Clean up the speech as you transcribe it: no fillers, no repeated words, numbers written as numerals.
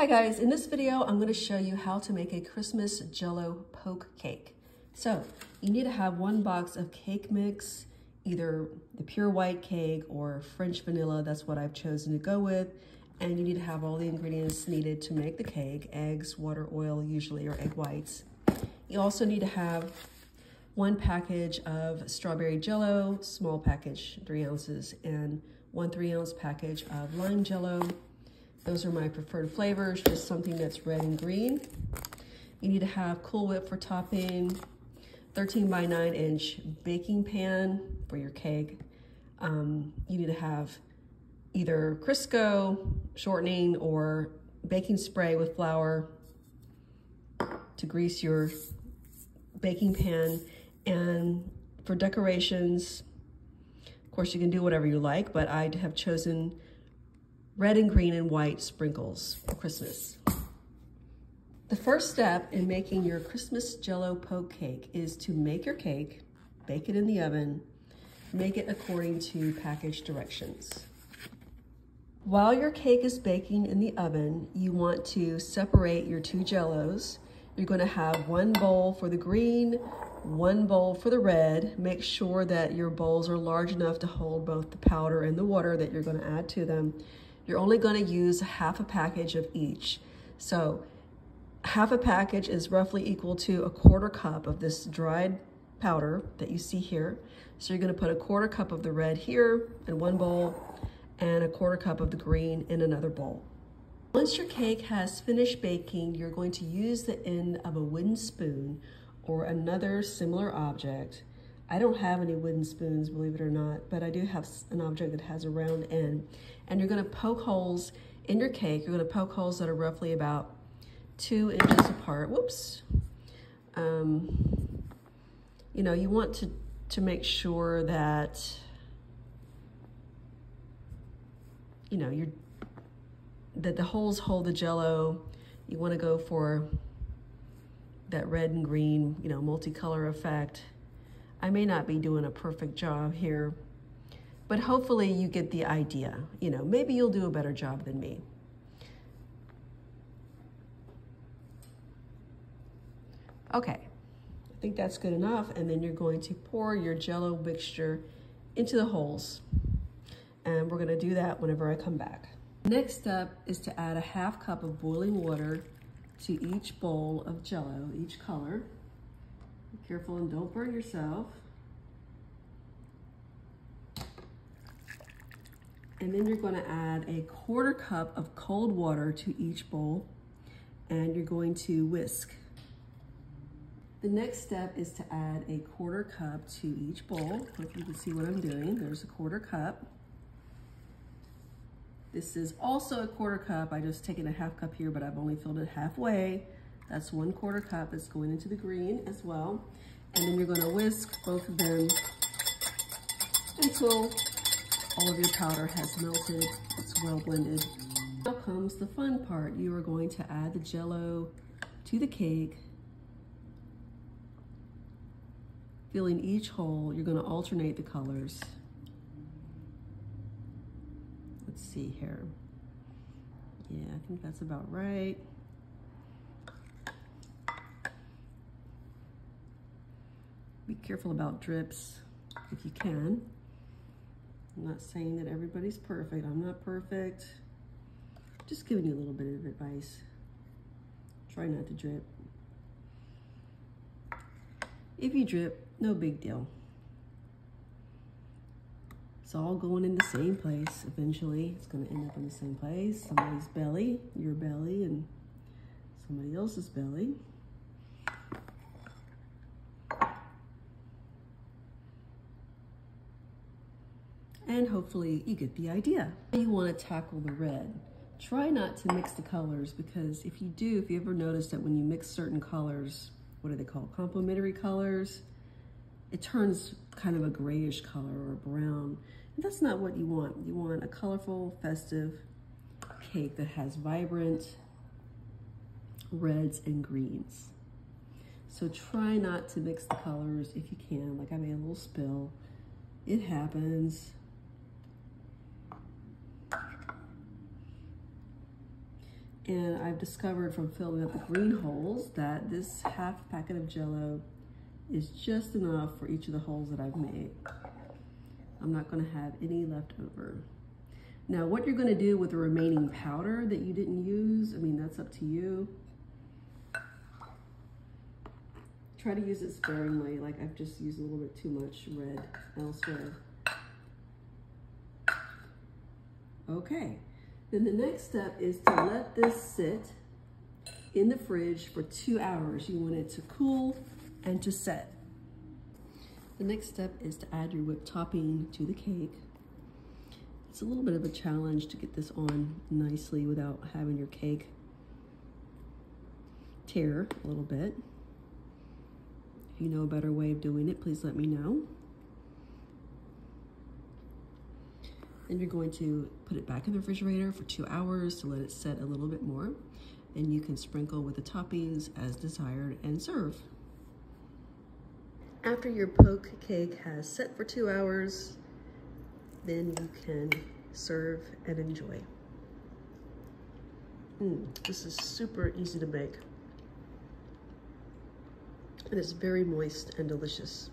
Hi guys, in this video I'm going to show you how to make a Christmas Jell-O poke cake. So you need to have 1 box of cake mix, either the pure white cake or French vanilla, that's what I've chosen to go with. And you need to have all the ingredients needed to make the cake: eggs, water, oil usually, or egg whites. You also need to have 1 package of strawberry Jell-O, small package, 3 ounces, and 1 3-ounce package of lime Jell-O. Those are my preferred flavors, just something that's red and green. You need to have Cool Whip for topping, 13 by 9 inch baking pan for your cake. You need to have either Crisco shortening or baking spray with flour to grease your baking pan. And for decorations, of course you can do whatever you like, but I have chosen red and green and white sprinkles for Christmas. The first step in making your Christmas Jell-O poke cake is to make your cake, bake it in the oven, make it according to package directions. While your cake is baking in the oven, you want to separate your 2 Jell-Os. You're going to have 1 bowl for the green, 1 bowl for the red. Make sure that your bowls are large enough to hold both the powder and the water that you're going to add to them. You're only going to use half a package of each. So half a package is roughly equal to 1/4 cup of this dried powder that you see here. So you're going to put 1/4 cup of the red here in 1 bowl and 1/4 cup of the green in another bowl. Once your cake has finished baking, you're going to use the end of a wooden spoon or another similar object. I don't have any wooden spoons, believe it or not, but I do have an object that has a round end. And you're gonna poke holes in your cake. You're gonna poke holes that are roughly about 2 inches apart. Whoops. You know, you want to make sure that, you know, that the holes hold the Jell-O. You wanna go for that red and green, you know, multicolor effect. I may not be doing a perfect job here, but hopefully you get the idea. You know, maybe you'll do a better job than me. Okay, I think that's good enough. And then you're going to pour your Jell-O mixture into the holes. And we're gonna do that whenever I come back. Next step is to add 1/2 cup of boiling water to each bowl of Jell-O, each color. Be careful and don't burn yourself. And then you're going to add 1/4 cup of cold water to each bowl, and you're going to whisk. The next step is to add 1/4 cup to each bowl. If you can see what I'm doing, there's 1/4 cup. This is also 1/4 cup. I just taken 1/2 cup here, but I've only filled it halfway. That's 1/4 cup. It's going into the green as well. And then you're going to whisk both of them until all of your powder has melted. It's well blended. Now comes the fun part. You are going to add the Jell-O to the cake. Filling each hole, you're going to alternate the colors. Let's see here. Yeah, I think that's about right. Be careful about drips if you can. I'm not saying that everybody's perfect. I'm not perfect. Just giving you a little bit of advice. Try not to drip. If you drip, no big deal. It's all going in the same place eventually. It's going to end up in the same place. Somebody's belly, your belly, and somebody else's belly. And hopefully you get the idea. You want to tackle the red. Try not to mix the colors, because if you do, if you ever notice that when you mix certain colors, what are they called? Complementary colors, it turns kind of a grayish color or a brown. And that's not what you want. You want a colorful, festive cake that has vibrant reds and greens. So try not to mix the colors if you can. Like I made a little spill. It happens. And I've discovered from filling up the green holes that this half packet of Jell-O is just enough for each of the holes that I've made. I'm not gonna have any left over. Now, what you're gonna do with the remaining powder that you didn't use, I mean, that's up to you. Try to use it sparingly, like I've just used a little bit too much red elsewhere. Okay, then the next step is to let this sit in the fridge for 2 hours. You want it to cool and to set. The next step is to add your whipped topping to the cake. It's a little bit of a challenge to get this on nicely without having your cake tear a little bit. If you know a better way of doing it, please let me know. And you're going to put it back in the refrigerator for 2 hours to let it set a little bit more. And you can sprinkle with the toppings as desired and serve. After your poke cake has set for 2 hours, then you can serve and enjoy. This is super easy to make. And it's very moist and delicious.